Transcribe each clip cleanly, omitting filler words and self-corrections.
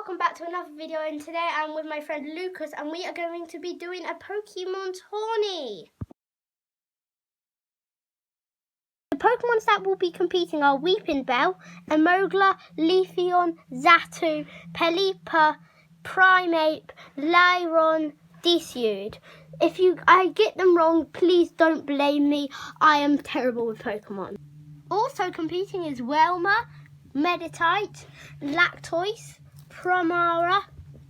welcome back to another video, and today I'm with my friend Lucas and we are going to be doing a Pokemon tourney. The Pokemons that will be competing are Weeping Bell, Emogla, Leafeon, Xatu, Pelipper, Primeape, Lairon, Decidueye. If I get them wrong, please don't blame me. I am terrible with Pokemon. Also competing is Welma, Meditite, Lactoise, Primara,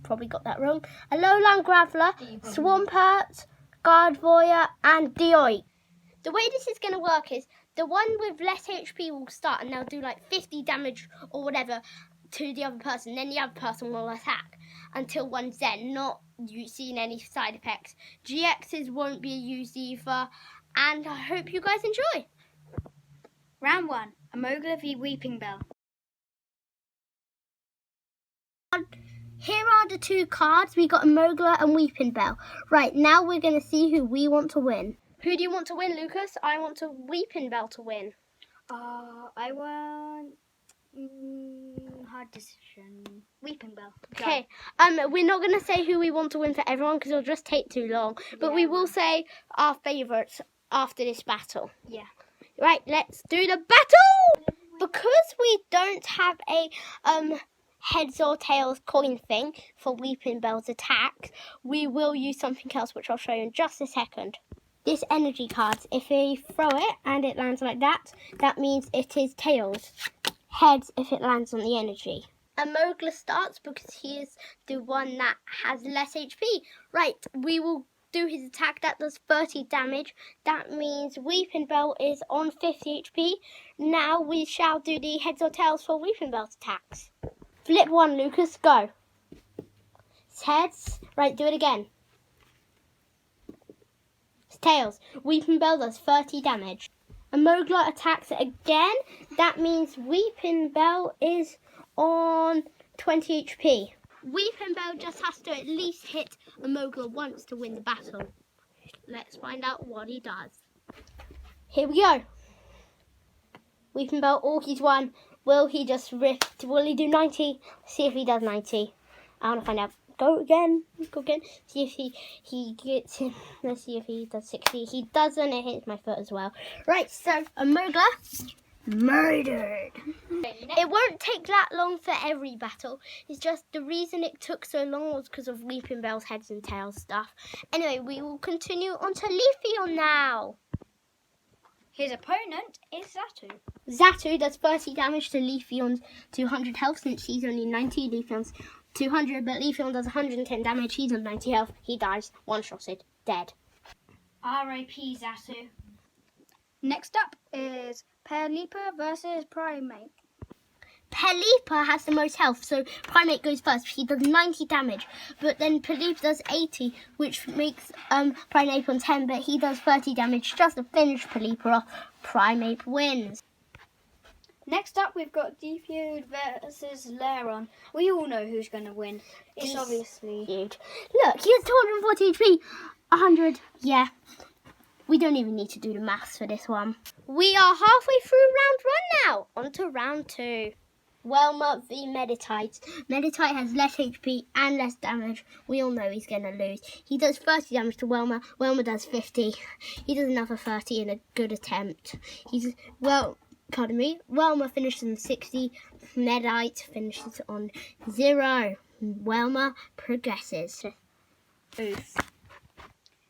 probably got that wrong, Alolan Graveler, Swampert, Gardevoir, and Decidueye. The way this is going to work is the one with less HP will start and they'll do like 50 damage or whatever to the other person. Then the other person will attack until one's dead, not seeing any side effects. GXs won't be used either, and I hope you guys enjoy. Round 1, Emogla v Weeping Bell. Here are the two cards. We got Emogla and Weeping Bell. Right, now we're going to see who we want to win. Who do you want to win, Lucas? I want Weeping Bell to win. I want hard decision. Weeping Bell. Okay. We're not going to say who we want to win for everyone because it'll just take too long. But we will say our favourites after this battle. Yeah. Right, let's do the battle! Because we don't have a heads or tails coin thing for Weeping Bell's attack, we will use something else, which I'll show you in just a second. This energy card, if we throw it and it lands like that, that means it is tails. Heads if it lands on the energy. Emogla starts because he is the one that has less HP. Right, we will do his attack that does 30 damage. That means Weeping Bell is on 50 HP. Now we shall do the heads or tails for Weeping Bell's attacks. Flip one, Lucas, go. It's heads. Right, do it again. It's tails. Weeping Bell does 30 damage. Emogla attacks it again. That means Weeping Bell is on 20 HP. Weeping Bell just has to at least hit Emogla once to win the battle. Let's find out what he does. Here we go. Weeping Bell, he's won. Will he just rift? Will he do 90? See if he does 90. I want to find out. Go again. Go again. See if he gets him. Let's see if he does 60. He doesn't. It hits my foot as well. Right, so Emogla murdered. It won't take that long for every battle. It's just the reason it took so long was because of Weeping Bell's heads and tails stuff. Anyway, we will continue on to Leafeon now. His opponent is Xatu. Xatu does 30 damage to Leafeon's 200 health since he's only 90. Leafeon's 200, but Leafeon does 110 damage. He's on 90 health. He dies. One-shotted. Dead. R.I.P. Xatu. Next up is Pelipper versus Primeape. Pelipper has the most health, so Primeape goes first. He does 90 damage, but then Pelipper does 80, which makes Primeape on 10, but he does 30 damage just to finish Pelipper off. Primeape wins. Next up, we've got Decidueye versus Lairon. We all know who's going to win. It's obviously huge. Look, he has 240 HP. 100, yeah. We don't even need to do the maths for this one. We are halfway through round 1 now. On to round 2. Welma v Meditite. Meditite has less HP and less damage. We all know he's going to lose. He does 30 damage to Welma. Welma does 50. He does another 30 in a good attempt. Welma finishes on 60. Meditite finishes on 0. Welma progresses. Oof.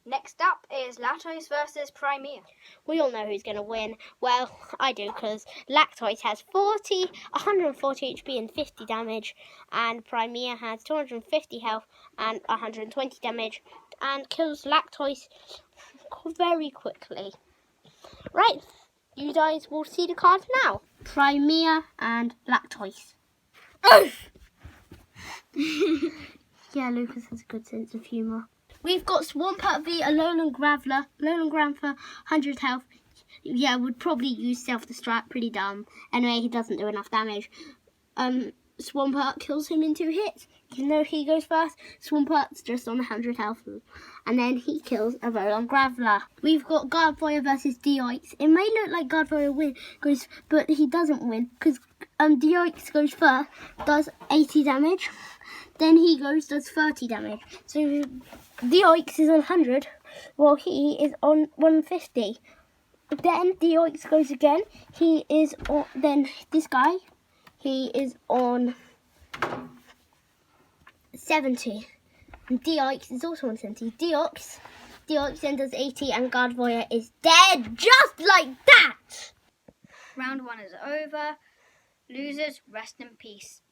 Next up is Lactoise versus Primeape. We all know who's going to win. Well, I do, because Lactoise has 140 HP and 50 damage, and Primeape has 250 health and 120 damage, and kills Lactoise very quickly. Right, you guys will see the cards now. Primeape and Lactoise. Yeah, Lucas has a good sense of humour. We've got Swampert v Alolan Graveler. Alolan Graveler, 100 health. Yeah, would probably use self-destruct. Pretty dumb. Anyway, he doesn't do enough damage. Swampert kills him in 2 hits. Even though he goes first, Swampert's just on 100 health. And then he kills Alolan Graveler. We've got Gardevoir versus Decidueye. It may look like Gardevoir goes, but he doesn't win because Deox goes first, does 80 damage. Then he does 30 damage. So Deox is on 100, while he is on 150. Then Deox goes again. He is on. Then this guy, he is on 70. And Deox is also on 70. Deox then does 80, and Gardevoir is dead just like that. Round 1 is over. Losers, rest in peace.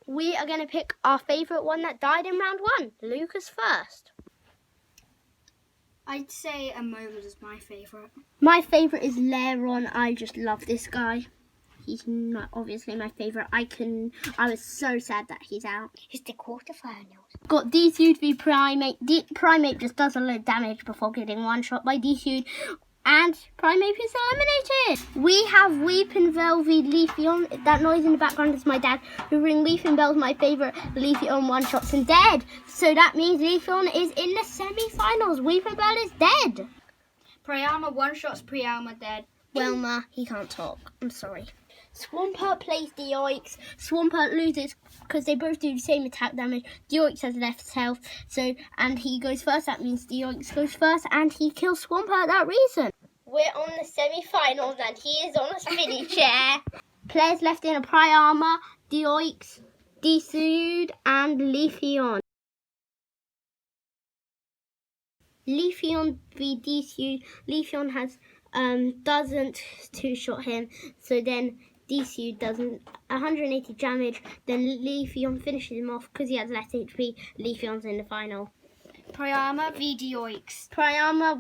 We are going to pick our favourite one that died in round 1. Lucas first. I'd say Amoeba is my favourite. My favourite is Lairon. I just love this guy. He's not obviously my favourite. I was so sad that he's out. It's the quarterfinals. Got Desude v Primate. Primate just does a lot of damage before getting one shot by Desude. And Primate is eliminated. We have Weepinbell v Leafeon. That noise in the background is my dad, who ring Weepinbell's my favourite Leafeon one-shots and dead. So that means Leafeon is in the semi-finals. Weepinbell is dead. Priama one-shots Priama dead. Wilma, he can't talk. I'm sorry. Swampert plays Deox. Swampert loses because they both do the same attack damage. Deox has less health, and he goes first. That means Deox goes first, and he kills Swampert that reason. We're on the semi-finals, and he is on a spinny chair. Players left in a Priama, Deox, Desude, and Leafeon. Leafeon v Desude. Leafeon has doesn't two-shot him, so then Desude does 180 damage, then Leafeon finishes him off because he has less HP. Leafeon's in the final. Priama v Deox. Priama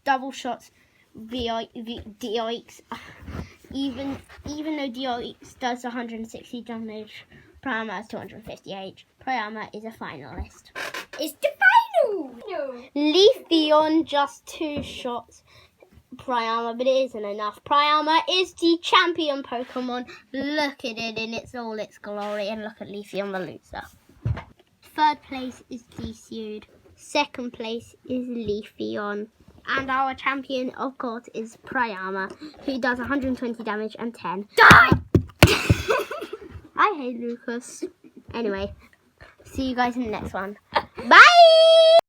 double shots Deox. Even though Deox does 160 damage, Priama has 258. Priama is a finalist. It's the final! No. Leafeon just two shots Priama, but it isn't enough. Priama is the champion Pokemon. Look at it in all its glory, and look at Leafeon, the loser. Third place is Desude. Second place is Leafeon. And our champion, of course, is Priama, who does 120 damage and 10. Die! I hate Lucas. Anyway, see you guys in the next one. Bye!